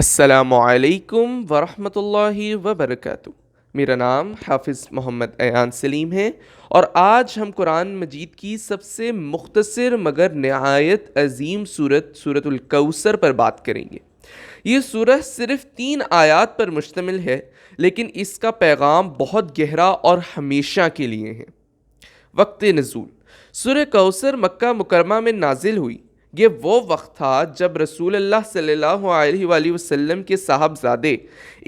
السلام علیکم ورحمۃ اللہ وبرکاتہ۔ میرا نام حافظ محمد ایان سلیم ہے اور آج ہم قرآن مجید کی سب سے مختصر مگر نہایت عظیم سورۃ الکوثر پر بات کریں گے۔ یہ سورہ صرف 3 آیات پر مشتمل ہے، لیکن اس کا پیغام بہت گہرا اور ہمیشہ کے لیے ہے۔ وقت نزول: سورہ کوثر مکہ مکرمہ میں نازل ہوئی۔ یہ وہ وقت تھا جب رسول اللہ صلی اللہ علیہ وآلہ وسلم کے صاحبزادے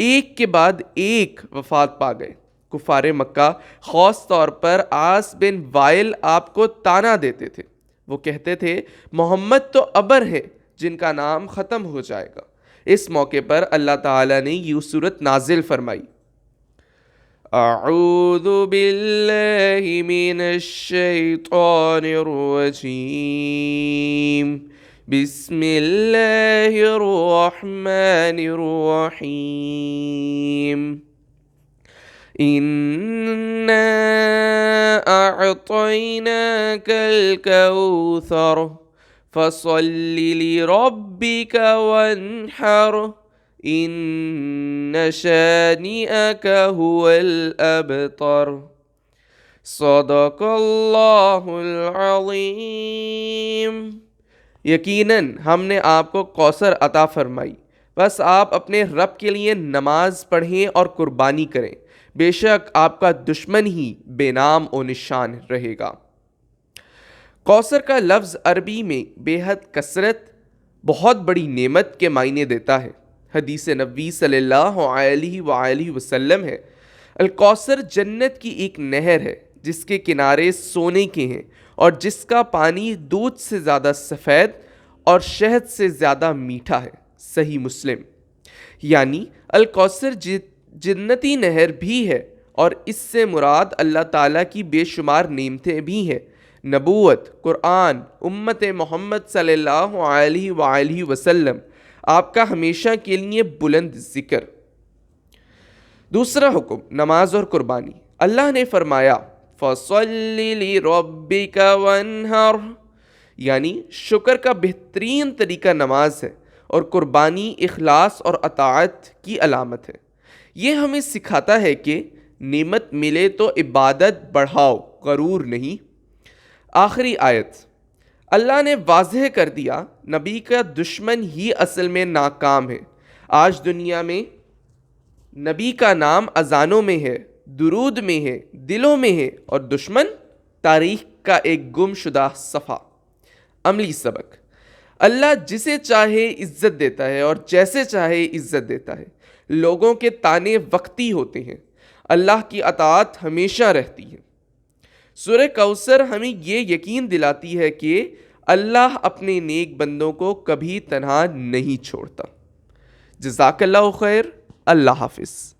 ایک کے بعد ایک وفات پا گئے۔ کفار مکہ خاص طور پر عاص بن وائل آپ کو طعنہ دیتے تھے۔ وہ کہتے تھے محمد تو ابر ہے جن کا نام ختم ہو جائے گا۔ اس موقع پر اللہ تعالیٰ نے یہ سورت نازل فرمائی: اعوذ باللہ من الشیطان الرجیم، بسم اللہ الرحمن الرحیم، انا اعطیناک الکوثر فصل لربک وانحر ان شانئک هو الابتر۔ صدق اللہ العظیم۔ یقیناً ہم نے آپ کو کوثر عطا فرمائی، بس آپ اپنے رب کے لیے نماز پڑھیں اور قربانی کریں، بے شک آپ کا دشمن ہی بے نام و نشان رہے گا۔ کوثر کا لفظ عربی میں بے حد کثرت، بہت بڑی نعمت کے معنی دیتا ہے۔ حدیث نبوی صلی اللہ علیہ وآلہ وسلم ہے: الکوثر جنت کی ایک نہر ہے جس کے کنارے سونے کے ہیں اور جس کا پانی دودھ سے زیادہ سفید اور شہد سے زیادہ میٹھا ہے۔ صحیح مسلم۔ یعنی الکوثر جنتی نہر بھی ہے اور اس سے مراد اللہ تعالیٰ کی بے شمار نعمتیں بھی ہیں: نبوت، قرآن، امت محمد صلی اللہ علیہ وآلہ وسلم، آپ کا ہمیشہ کے لیے بلند ذکر۔ دوسرا حکم نماز اور قربانی۔ اللہ نے فرمایا فَصَلِّ لِرَبِّكَ وَانْحَرْ، یعنی شکر کا بہترین طریقہ نماز ہے اور قربانی اخلاص اور اطاعت کی علامت ہے۔ یہ ہمیں سکھاتا ہے کہ نعمت ملے تو عبادت بڑھاؤ، غرور نہیں۔ آخری آیت: اللہ نے واضح کر دیا نبی کا دشمن ہی اصل میں ناکام ہے۔ آج دنیا میں نبی کا نام اذانوں میں ہے، درود میں ہے، دلوں میں ہے، اور دشمن تاریخ کا ایک گم شدہ صفحہ۔ عملی سبق: اللہ جسے چاہے عزت دیتا ہے اور جیسے چاہے عزت دیتا ہے۔ لوگوں کے طعنے وقتی ہوتے ہیں، اللہ کی اطاعت ہمیشہ رہتی ہے۔ سورہ کوثر ہمیں یہ یقین دلاتی ہے کہ اللہ اپنے نیک بندوں کو کبھی تنہا نہیں چھوڑتا۔ جزاک اللہ خیر۔ اللہ حافظ۔